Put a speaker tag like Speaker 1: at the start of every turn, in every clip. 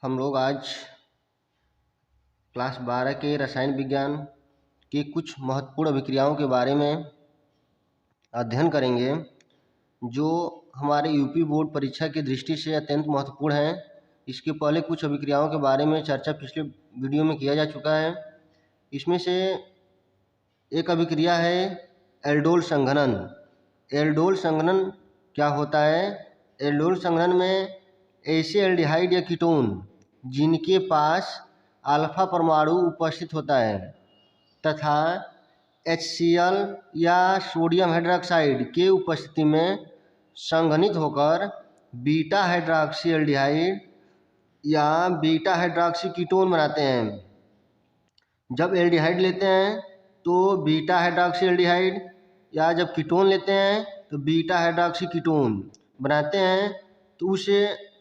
Speaker 1: हम लोग आज क्लास 12 के रसायन विज्ञान की कुछ महत्वपूर्ण अभिक्रियाओं के बारे में अध्ययन करेंगे जो हमारे यूपी बोर्ड परीक्षा की दृष्टि से अत्यंत महत्वपूर्ण है। इसके पहले कुछ अभिक्रियाओं के बारे में चर्चा पिछले वीडियो में किया जा चुका है। इसमें से एक अभिक्रिया है एल्डोल संघनन। एल्डोल संघनन क्या होता है? एल्डोल संघनन में ऐसे एल्डिहाइड या कीटोन जिनके पास अल्फा परमाणु उपस्थित होता है तथा HCl या सोडियम हाइड्रोक्साइड के उपस्थिति में संघनित होकर बीटा हाइड्रोक्सी एल्डिहाइड या बीटा हाइड्रोक्सी कीटोन बनाते हैं। जब एल्डिहाइड लेते हैं तो बीटा हाइड्रोक्सी एल्डिहाइड या जब कीटोन लेते हैं तो बीटा हाइड्रोक्सी कीटोन बनाते हैं, तो उस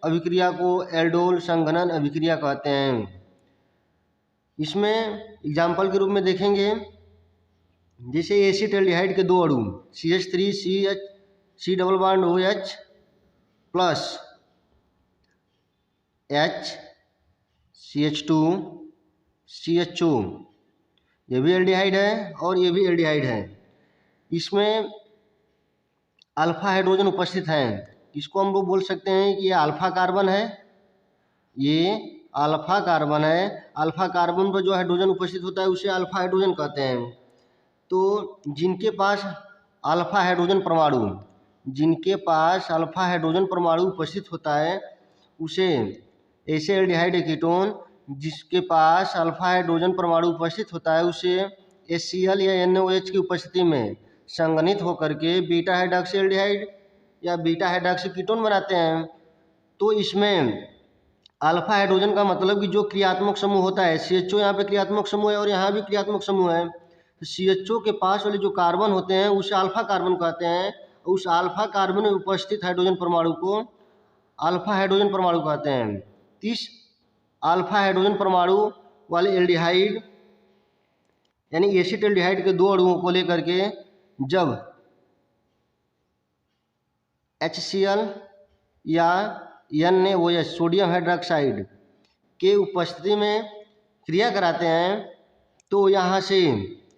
Speaker 1: अभिक्रिया को एल्डोल संघनन अभिक्रिया कहते हैं। इसमें एग्जाम्पल के रूप में देखेंगे, जैसे एसिड एल्डिहाइड के दो अणु CH3CH C double bond OH plus H CH2 CHO, ये भी एल्डिहाइड है और ये भी एल्डिहाइड है। इसमें अल्फा हाइड्रोजन उपस्थित हैं। इसको हम लोग बोल सकते हैं कि ये अल्फा कार्बन है, ये अल्फा कार्बन है। अल्फा कार्बन पर जो हाइड्रोजन उपस्थित होता है उसे अल्फा हाइड्रोजन कहते हैं। तो जिनके पास अल्फा हाइड्रोजन परमाणु उपस्थित होता है उसे ऐसे एल्डिहाइड कीटोन जिसके पास अल्फा हाइड्रोजन परमाणु उपस्थित होता है उसे HCl या NaOH की उपस्थिति में संघनित होकर के बीटा हाइड्रोक्सी एल्डिहाइड या बीटा हाइड्रोक्सी कीटोन बनाते हैं। तो इसमें अल्फा हाइड्रोजन का मतलब कि जो क्रियात्मक समूह होता है, CHO यहाँ पे क्रियात्मक समूह है और यहाँ भी क्रियात्मक समूह है, तो CHO के पास वाले जो कार्बन होते हैं उसे अल्फा कार्बन कहते हैं। उस अल्फा कार्बन में उपस्थित हाइड्रोजन परमाणु को अल्फा हाइड्रोजन परमाणु कहते हैं। इस अल्फा हाइड्रोजन परमाणु वाले एल्डिहाइड यानी एसिड एल्डिहाइड के दो अणुओं को लेकर के जब HCl या NaOH सोडियम हाइड्रोक्साइड के उपस्थिति में क्रिया कराते हैं तो यहाँ से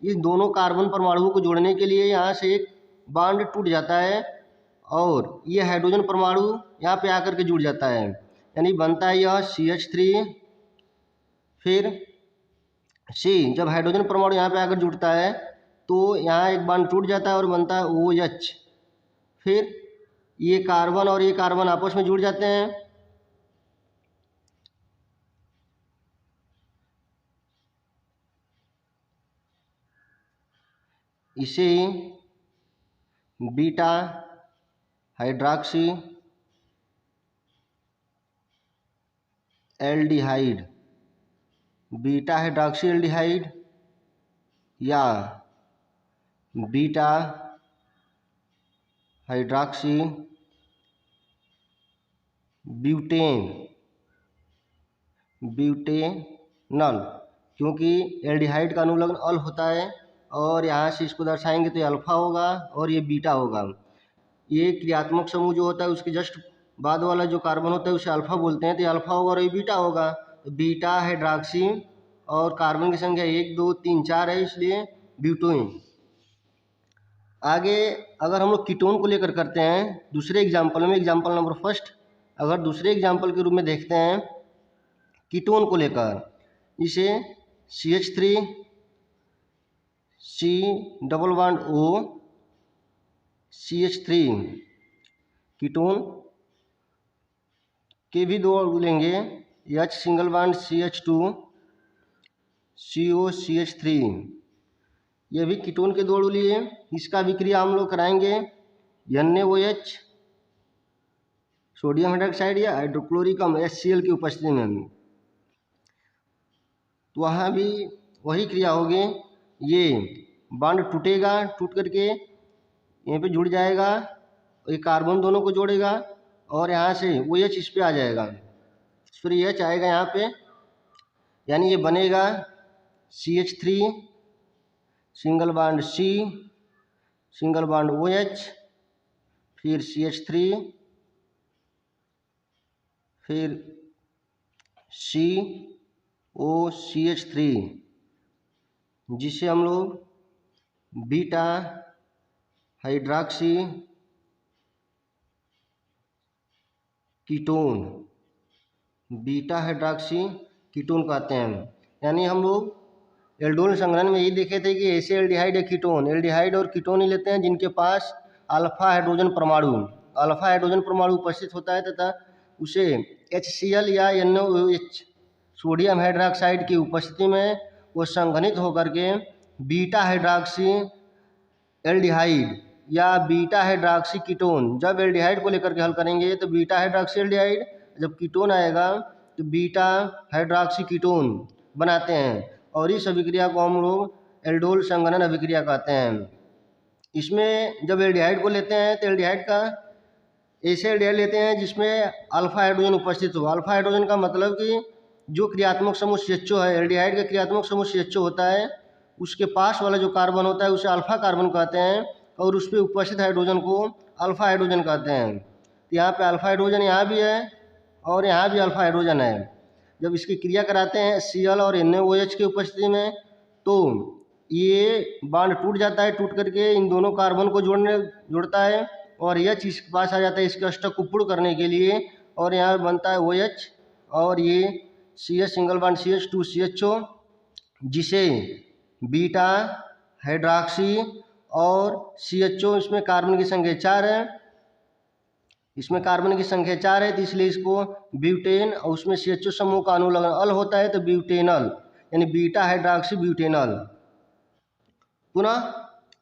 Speaker 1: इस दोनों कार्बन परमाणुओं को जोड़ने के लिए यहाँ से एक बॉन्ड टूट जाता है और ये हाइड्रोजन परमाणु यहाँ पे आकर के जुड़ जाता है, यानी बनता है यह CH3। फिर C जब हाइड्रोजन परमाणु यहाँ पे आकर जुड़ता है तो यहाँ एक बॉन्ड टूट जाता है और बनता है OH। फिर ये कार्बन और ये कार्बन आपस में जुड़ जाते हैं, इसे बीटा हाइड्रोक्सी एल्डिहाइड या बीटा हाइड्रोक्सी ब्यूटेनल, क्योंकि एल्डिहाइड का अनुलग्न अल होता है और यहाँ से इसको दर्शाएंगे तो ये अल्फा होगा और ये बीटा होगा। ये क्रियात्मक समूह जो होता है उसके जस्ट बाद वाला जो कार्बन होता है उसे अल्फा बोलते हैं, तो ये अल्फा होगा और ये बीटा होगा। तो बीटा हाइड्रोक्सी और कार्बन की संख्या 1 2 3 4 है, इसलिए ब्यूटेन। आगे अगर हम लोग कीटोन को लेकर करते हैं दूसरे एग्जाम्पल में, एग्जाम्पल नंबर फर्स्ट, अगर दूसरे एग्जाम्पल के रूप में देखते हैं कीटोन को लेकर, इसे CH3 C double bond O CH3 ketone के भी दो अणु लेंगे, H single bond CH2 CO CH3, ये भी कीटोन के दो अणु लिए। इसका विक्रिया हम लोग कराएंगे NaOH सोडियम हाइड्रोक्साइड या हाइड्रोक्लोरिक अम्ल HCl की उपस्थिति में, तो वहाँ भी वही क्रिया होगी। ये बॉन्ड टूटेगा, टूट करके यहाँ पे जुड़ जाएगा, ये कार्बन दोनों को जोड़ेगा और यहाँ से OH इस पे आ जाएगा, फिर H आएगा यहाँ पे, यानी ये बनेगा CH3 single bond C single bond OH, फिर CH3, फिर COCH3, जिसे हम लोग बीटा हाइड्रॉक्सी कीटोन कहते हैं। यानी हम लोग एल्डोल संग्रहण में यही देखे थे कि ऐसे एल्डिहाइड या कीटोन, एल्डिहाइड और कीटोन ही लेते हैं जिनके पास अल्फा हाइड्रोजन परमाणु उपस्थित होता है तथा उसे HCl या NaOH सोडियम हाइड्रोक्साइड की उपस्थिति में वो संघनित होकर के बीटा हाइड्रॉक्सी एल्डिहाइड या बीटा हाइड्रॉक्सी कीटोन, जब एल्डिहाइड को लेकर के हल करेंगे तो बीटा हाइड्रॉक्सी एल्डिहाइड, जब कीटोन आएगा तो बीटा हाइड्रॉक्सी कीटोन बनाते हैं और इस अभिक्रिया को हम लोग एल्डोल संघनन अभिक्रिया कहते हैं। इसमें जब एल्डिहाइड को लेते हैं तो एल्डिहाइड का ऐसे एल्डिहाइड लेते हैं जिसमें अल्फा हाइड्रोजन उपस्थित हो। अल्फा हाइड्रोजन का मतलब कि जो क्रियात्मक समूह CHO है, एल्डिहाइड का क्रियात्मक समूह CHO होता है, उसके पास वाला जो कार्बन होता है उसे अल्फा कार्बन कहते हैं और उस पर उपस्थित हाइड्रोजन को अल्फा हाइड्रोजन कहते हैं। तो यहाँ पे अल्फा हाइड्रोजन यहाँ भी है और यहाँ भी अल्फा हाइड्रोजन है। जब इसकी क्रिया कराते हैं Cl और NaOH की उपस्थिति में तो ये बांड टूट जाता है, टूट करके इन दोनों कार्बन को जोड़ता है और H इसके पास आ जाता है इसके अष्टक को पूर्ण करने के लिए और यहाँ बनता है OH और ये CH सिंगल बॉन्ड CH2CHO, जिसे बीटा हाइड्रॉक्सी और CHO, इसमें कार्बन की संख्या 4 है, तो इसलिए इसको ब्यूटेन और उसमें CHO समूह का अनुलग्न अल होता है तो ब्यूटेनल, यानी बीटा हाइड्रॉक्सी ब्यूटेनल। पुनः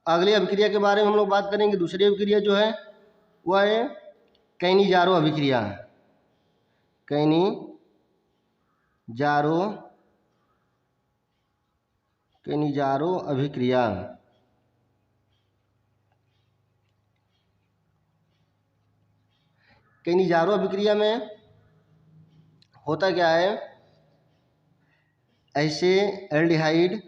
Speaker 1: अगली अभिक्रिया के बारे में हम लोग बात करेंगे। दूसरी अभिक्रिया जो है वह है कैनिजारो अभिक्रिया। कैनिजारो अभिक्रिया कैनिजारो अभिक्रिया में होता क्या है, ऐसे एल्डिहाइड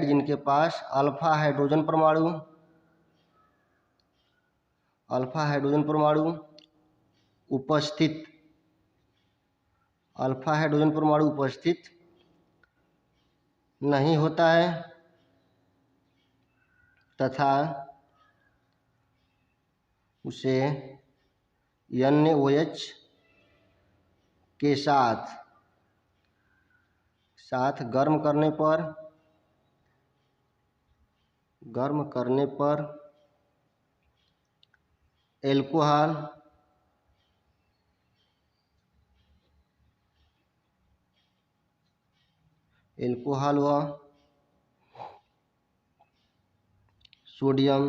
Speaker 1: जिनके पास अल्फा हाइड्रोजन परमाणु उपस्थित नहीं होता है तथा उसे NaOH के साथ गर्म करने पर एल्कोहल व सोडियम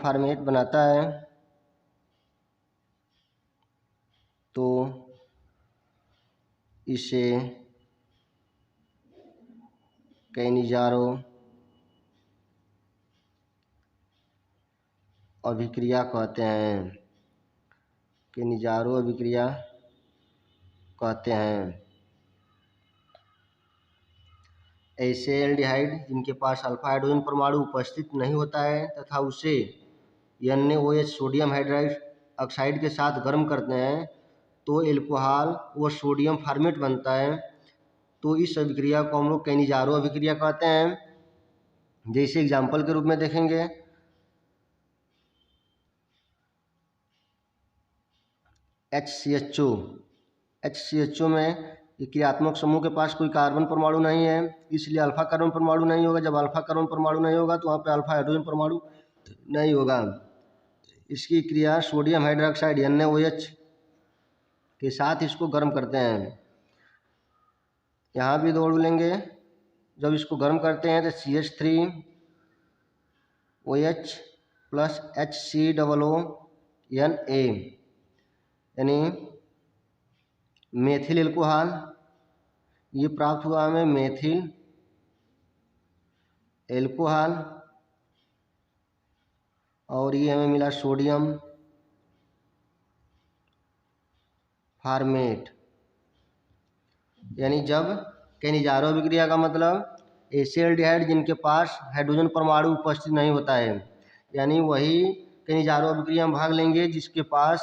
Speaker 1: फॉर्मेट बनाता है तो इसे कैनिजारो अभिक्रिया कहते हैं। ऐसे एल्डिहाइड जिनके पास अल्फा हाइड्रोजन परमाणु उपस्थित नहीं होता है तथा उसे NaOH सोडियम हाइड्रोक्साइड के साथ गर्म करते हैं तो एल्कोहल व सोडियम फॉर्मेट बनता है, तो इस अभिक्रिया को हम लोग कैनिजारो अभिक्रिया कहते हैं। जैसे एग्जाम्पल के रूप में देखेंगे HCHO में क्रियात्मक समूह के पास कोई कार्बन परमाणु नहीं है, इसलिए अल्फा कार्बन परमाणु नहीं होगा। जब अल्फा कार्बन परमाणु नहीं होगा तो वहाँ पे अल्फा हाइड्रोजन परमाणु नहीं होगा। इसकी क्रिया सोडियम हाइड्रोक्साइड NaOH के साथ इसको गर्म करते हैं। यहाँ भी दौड़ लेंगे, जब इसको गर्म करते हैं तो CH3OH प्लस HCOONA यानी मेथिल एल्कोहल ये प्राप्त हुआ हमें मेथिल एल्कोहल और ये हमें मिला सोडियम फार्मेट। यानी जब केनिजारो अभिक्रिया का मतलब एसिडल्डिहाइड जिनके पास हाइड्रोजन परमाणु उपस्थित नहीं होता है, यानी वही केनिजारो अभिक्रिया में भाग लेंगे जिसके पास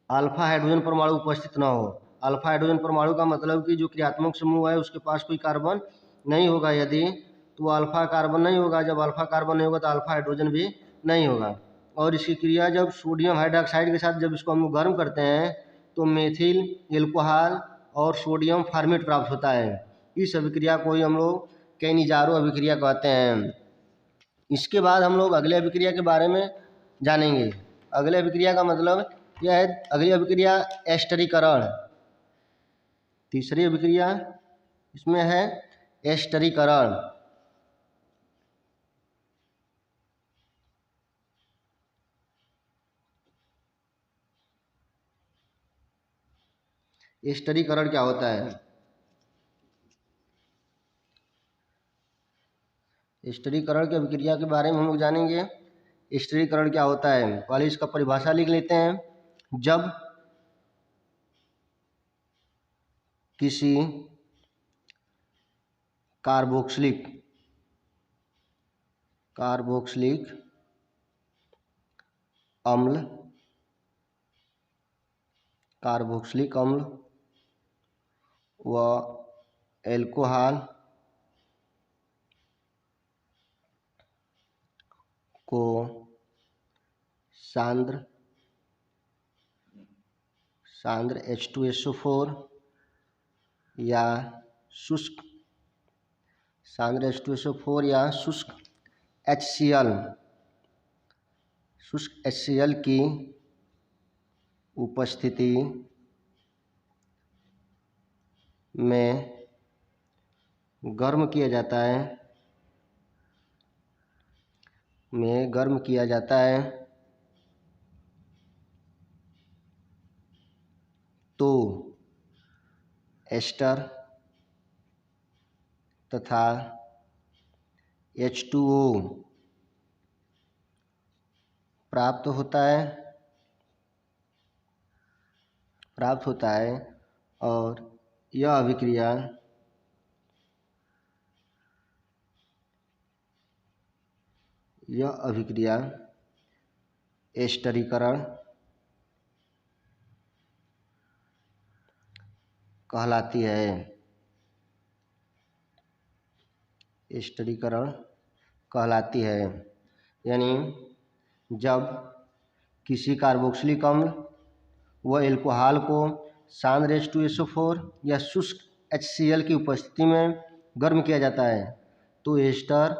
Speaker 1: अल्फा हाइड्रोजन परमाणु उपस्थित न हो। अल्फा हाइड्रोजन परमाणु का मतलब कि जो क्रियात्मक समूह है उसके पास कोई कार्बन नहीं होगा, यदि तो अल्फा कार्बन नहीं होगा। जब अल्फा कार्बन नहीं होगा तो अल्फा हाइड्रोजन भी नहीं होगा। और इसकी क्रिया जब सोडियम हाइड्रोक्साइड के साथ जब इसको हम लोग गर्म करते हैं तो मेथिल एल्कोहल और सोडियम फार्मेट प्राप्त होता है। इस अभिक्रिया को ही हम लोग केनिजारो अभिक्रिया कहते हैं। इसके बाद हम लोग अगले अभिक्रिया के बारे में जानेंगे। अगले अभिक्रिया का मतलब यह है, अगली अभिक्रिया एस्टरीकरण। तीसरी अभिक्रिया इसमें है एस्टरीकरण। एस्टरीकरण क्या होता है? एस्टरीकरण की अभिक्रिया के बारे में हम लोग जानेंगे। एस्टरीकरण क्या होता है, पहले इसका परिभाषा लिख लेते हैं। जब किसी कार्बोक्सिलिक अम्ल व एल्कोहल को सांद्र H2SO4 या शुष्क शुष्क HCl की उपस्थिति में गर्म किया जाता है तो एस्टर तथा H2O प्राप्त होता है और यह अभिक्रिया एस्टरीकरण कहलाती है। यानी जब किसी कार्बोक्सिलिक अम्ल व एल्कोहल को सांद्र H2SO4 या शुष्क HCl की उपस्थिति में गर्म किया जाता है तो एस्टर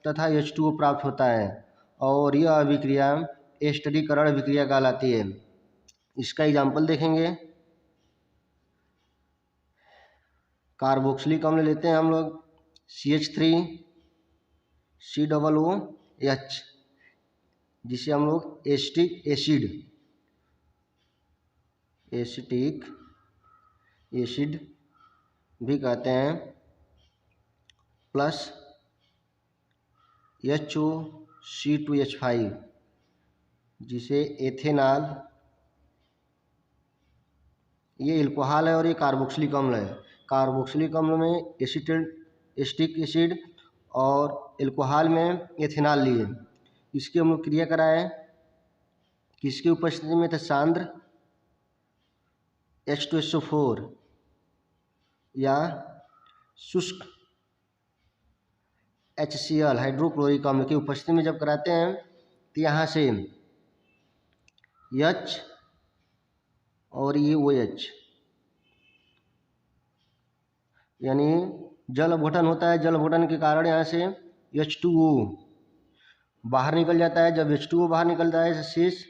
Speaker 1: तथा H2O प्राप्त होता है और यह अभिक्रिया एस्टरीकरण अभिक्रिया कहलाती है। इसका एग्जाम्पल देखेंगे। कार्बोक्सिलिक अम्ल लेते हैं हम लोग CH3COOH, जिसे हम लोग एसिटिक एसिड भी कहते हैं, प्लस HOC2H5 जिसे एथेनॉल। ये एल्कोहल है और ये कार्बोक्सिलिक अम्ल है। कार्बोक्सिलिक अम्ल में एसिटिक एसिड और एल्कोहल में एथेनॉल लिए। इसकी हम लोग क्रिया कराएं किसकी उपस्थिति में? तो सांद्र H2SO4 या शुष्क HCl हाइड्रोक्लोरिक अम्ल की उपस्थिति में जब कराते हैं तो यहाँ से H और ये OH यानी जल अपघटन होता है। जल अपघटन के कारण यहाँ से H2O बाहर निकल जाता है। जब H2O बाहर निकलता है शेष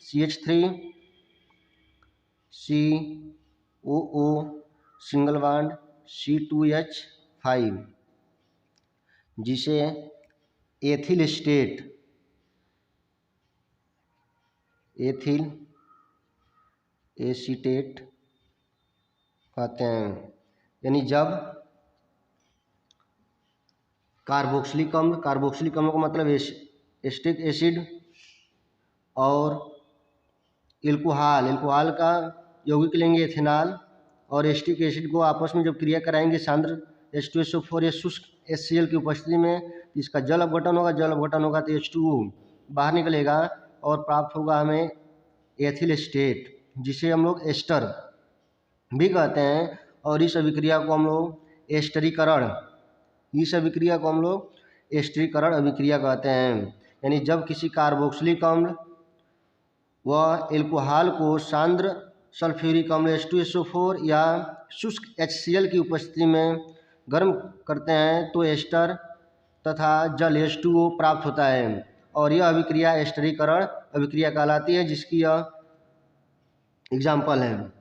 Speaker 1: CH3COO सिंगल बॉन्ड C2H5 जिसे एथिल एसीटेट कहते हैं। यानी जब कार्बोक्सिलिक अम्ल का मतलब एसिटिक एसिड और एल्कोहल का यौगिक लेंगे एथेनॉल और एसिटिक एसिड को आपस में जब क्रिया कराएंगे सांद्र H2SO4 या शुष्क HCl की उपस्थिति में, तो इसका जल अपघटन होगा तो H2O बाहर निकलेगा और प्राप्त होगा हमें एथिल एस्टेट, जिसे हम लोग एस्टर भी कहते हैं। और इस अभिक्रिया को हम लोग एस्टरीकरण अभिक्रिया कहते हैं। यानी जब किसी कार्बोक्सिलिक अम्ल व एल्कोहल को सांद्र सल्फ्यूरिक अम्ल H2SO4 या शुष्क HCl की उपस्थिति में गर्म करते हैं तो एस्टर तथा जल H2O प्राप्त होता है और यह अभिक्रिया एस्टरीकरण अभिक्रिया कहलाती है, जिसकी यह एग्जाम्पल है।